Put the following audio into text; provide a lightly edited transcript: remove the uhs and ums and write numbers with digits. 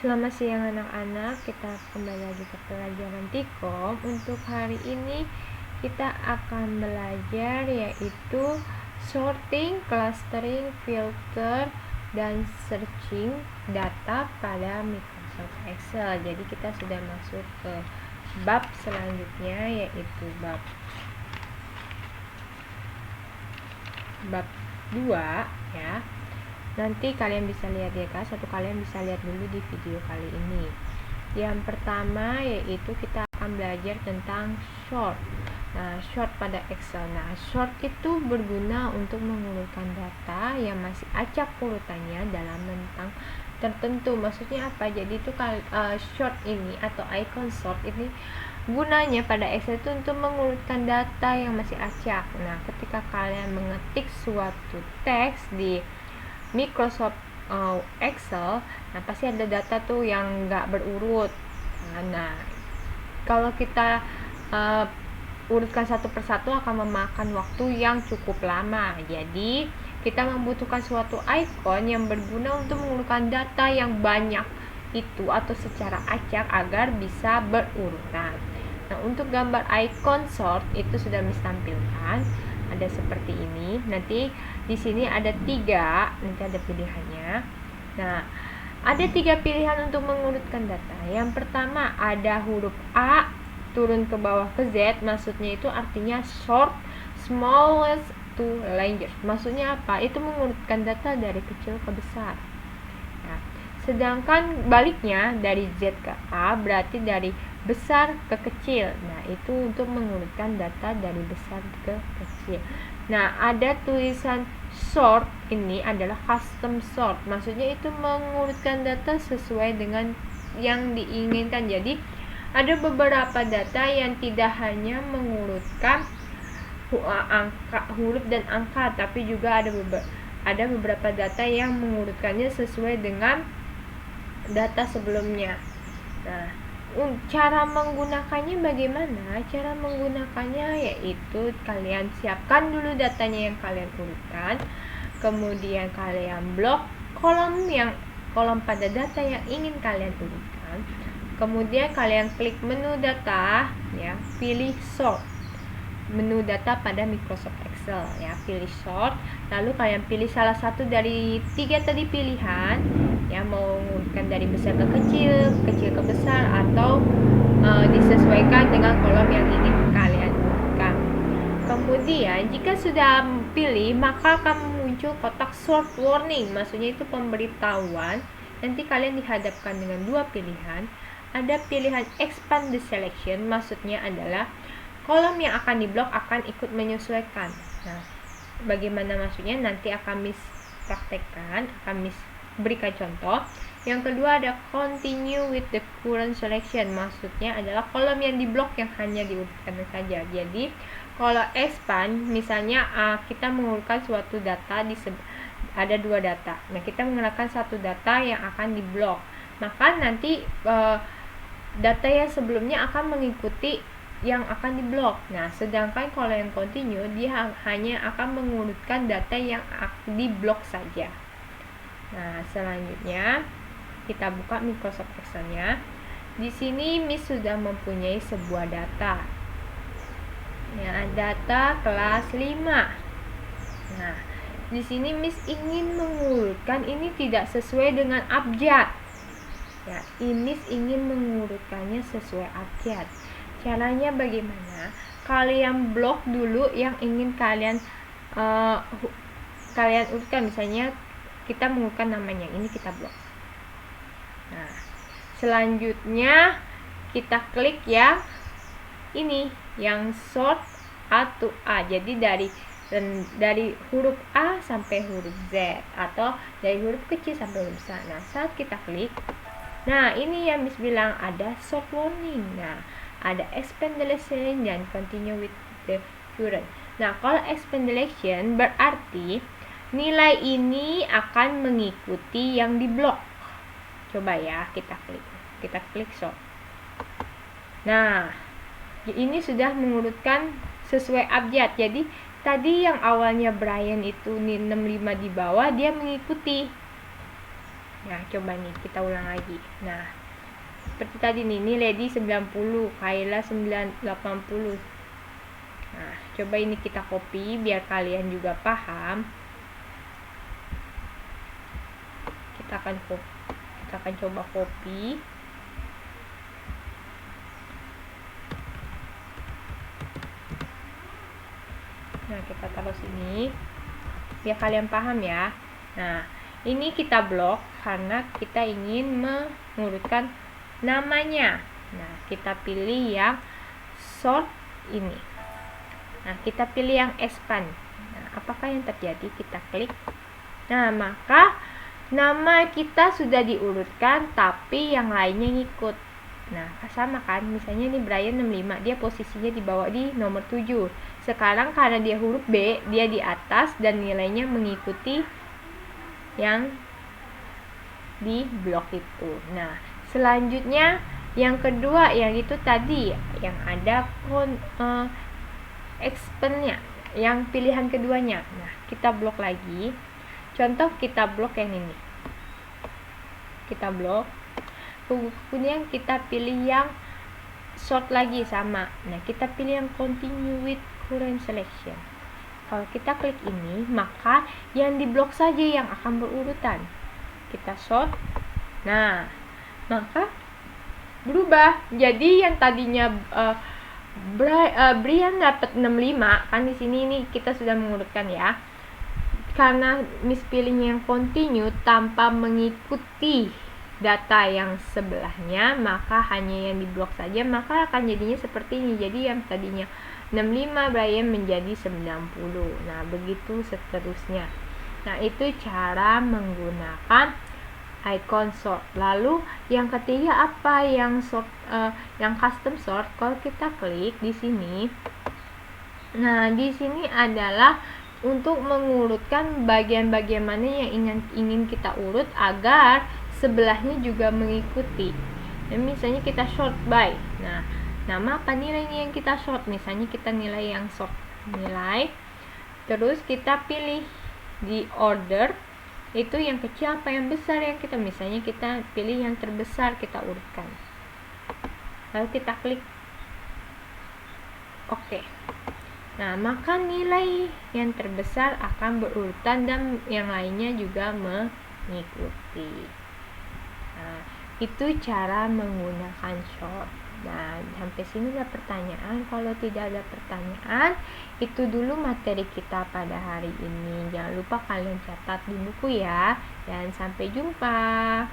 Selamat siang anak-anak, kita kembali lagi ke pelajaran Tikom. Untuk hari ini kita akan belajar yaitu sorting, clustering, filter, dan searching data pada Microsoft Excel. Jadi kita sudah masuk ke bab selanjutnya yaitu bab 2 ya. Nanti kalian bisa lihat ya kelas 1, kalian bisa lihat dulu di video kali ini. Yang pertama yaitu kita akan belajar tentang sort. Nah, sort pada Excel. Nah, sort itu berguna untuk mengurutkan data yang masih acak urutannya dalam rentang tertentu. Maksudnya apa? Jadi itu sort ini atau icon sort ini gunanya pada Excel itu untuk mengurutkan data yang masih acak. Nah, ketika kalian mengetik suatu teks di Microsoft Excel, nah pasti ada data tuh yang nggak berurut. Nah, kalau kita urutkan satu persatu akan memakan waktu yang cukup lama. Jadi kita membutuhkan suatu icon yang berguna untuk mengurutkan data yang banyak itu atau secara acak agar bisa berurutan. Nah, untuk gambar icon sort itu sudah ditampilkan. Ada seperti ini. Nanti di sini ada 3, nanti ada pilihannya. Nah, ada 3 pilihan untuk mengurutkan data. Yang pertama ada huruf A turun ke bawah ke Z, maksudnya itu artinya sort smallest to largest. Maksudnya apa? Itu mengurutkan data dari kecil ke besar. Nah, sedangkan baliknya dari Z ke A berarti dari besar ke kecil. Nah, itu untuk mengurutkan data dari besar ke kecil. Nah, ada tulisan sort ini adalah custom sort. Maksudnya itu mengurutkan data sesuai dengan yang diinginkan. Jadi, ada beberapa data yang tidak hanya mengurutkan huruf dan angka, tapi juga ada beberapa data yang mengurutkannya sesuai dengan data sebelumnya. Nah, cara menggunakannya bagaimana? Cara menggunakannya yaitu kalian siapkan dulu datanya yang kalian urutkan, kemudian kalian blok kolom pada data yang ingin kalian urutkan, kemudian kalian klik menu data ya, pilih sort. Menu data pada Microsoft Excel ya, pilih sort, lalu kalian pilih salah satu dari 3 tadi pilihan ya, mau mengurutkan dari besar ke kecil, kecil ke besar, atau disesuaikan dengan kolom yang ingin kalian urutkan. Kemudian jika sudah pilih, maka akan muncul kotak sort warning, maksudnya itu pemberitahuan. Nanti kalian dihadapkan dengan 2 pilihan. Ada pilihan expand the selection, maksudnya adalah kolom yang akan diblok akan ikut menyesuaikan. Nah, bagaimana maksudnya nanti akan Miss praktekkan, akan Miss berikan contoh. Yang kedua ada continue with the current selection, maksudnya adalah kolom yang diblok yang hanya diurutkan saja. Jadi kalau expand, misalnya kita mengurutkan suatu data ada 2 data. Nah, kita menggunakan satu data yang akan diblok, maka nanti data yang sebelumnya akan mengikuti yang akan diblok. Nah, sedangkan kalau yang continue, dia hanya akan mengurutkan data yang diblok saja. Nah, selanjutnya kita buka Microsoft Excel-nya. Di sini Miss sudah mempunyai sebuah data. Ya, data kelas 5. Nah, di sini Miss ingin mengurutkan ini tidak sesuai dengan abjad. Ya, Miss ingin mengurutkannya sesuai abjad. Caranya bagaimana? Kalian blok dulu yang ingin kalian urutkan. Misalnya kita mengurutkan namanya, ini kita blok. Nah, selanjutnya kita klik yang ini, yang sort A to A. Jadi dari huruf A sampai huruf Z, atau dari huruf kecil sampai huruf besar. Nah, saat kita klik, nah ini yang Miss bilang ada sort warning. Nah, ada expand deletion dan continue with the current. Nah, kalau expand deletion berarti nilai ini akan mengikuti yang diblok. Coba ya, kita klik sort. Nah, ini sudah mengurutkan sesuai abjad. Jadi tadi yang awalnya Brian itu 65 di bawah, dia mengikuti Nah, coba nih kita ulang lagi. Nah, seperti tadi nih, ini Lady 90, Kayla 80. Nah, coba ini kita copy biar kalian juga paham. Kita akan coba copy. Nah, kita taruh sini biar kalian paham ya. Nah, ini kita blok karena kita ingin mengurutkan namanya. Nah, kita pilih yang sort ini. Nah, kita pilih yang expand. Nah, apakah yang terjadi? Kita klik. Nah, maka nama kita sudah diurutkan tapi yang lainnya ngikut. Nah, sama kan, misalnya ini Brian 65, dia posisinya di bawah di nomor 7. Sekarang karena dia huruf B, dia di atas dan nilainya mengikuti yang di blok itu. Nah, selanjutnya yang kedua, yang itu tadi yang ada expand-nya, yang pilihan keduanya. Nah, kita blok lagi. Contoh kita blok yang ini. Kita blok. Kemudian kita pilih yang sort lagi sama. Nah, kita pilih yang continue with current selection. Kalau kita klik ini, maka yang di blok saja yang akan berurutan. Kita sort. Nah, maka berubah. Jadi yang tadinya Brian dapat 65, kan di sini nih kita sudah mengurutkan ya. Karena Miss pilihnya yang continue tanpa mengikuti data yang sebelahnya, maka hanya yang di blok saja, maka akan jadinya seperti ini. Jadi yang tadinya 65 Brian menjadi 90. Nah, begitu seterusnya. Nah, itu cara menggunakan icon sort. Lalu yang ketiga apa? Yang sort, yang custom sort. Kalau kita klik di sini, nah di sini adalah untuk mengurutkan bagian-bagian mana yang ingin kita urut agar sebelahnya juga mengikuti. Nah, misalnya kita sort by. Nah, nama apa nilainya yang kita sort? Misalnya kita nilai yang sort nilai. Terus kita pilih di order. Itu yang kecil apa yang besar yang kita, misalnya kita pilih yang terbesar, kita urutkan. Lalu kita klik oke. Nah, maka nilai yang terbesar akan berurutan dan yang lainnya juga mengikuti. Nah, itu cara menggunakan sort. Nah, sampai sini ada pertanyaan. Kalau tidak ada pertanyaan, itu dulu materi kita pada hari ini. Jangan lupa kalian catat di buku ya. Dan sampai jumpa.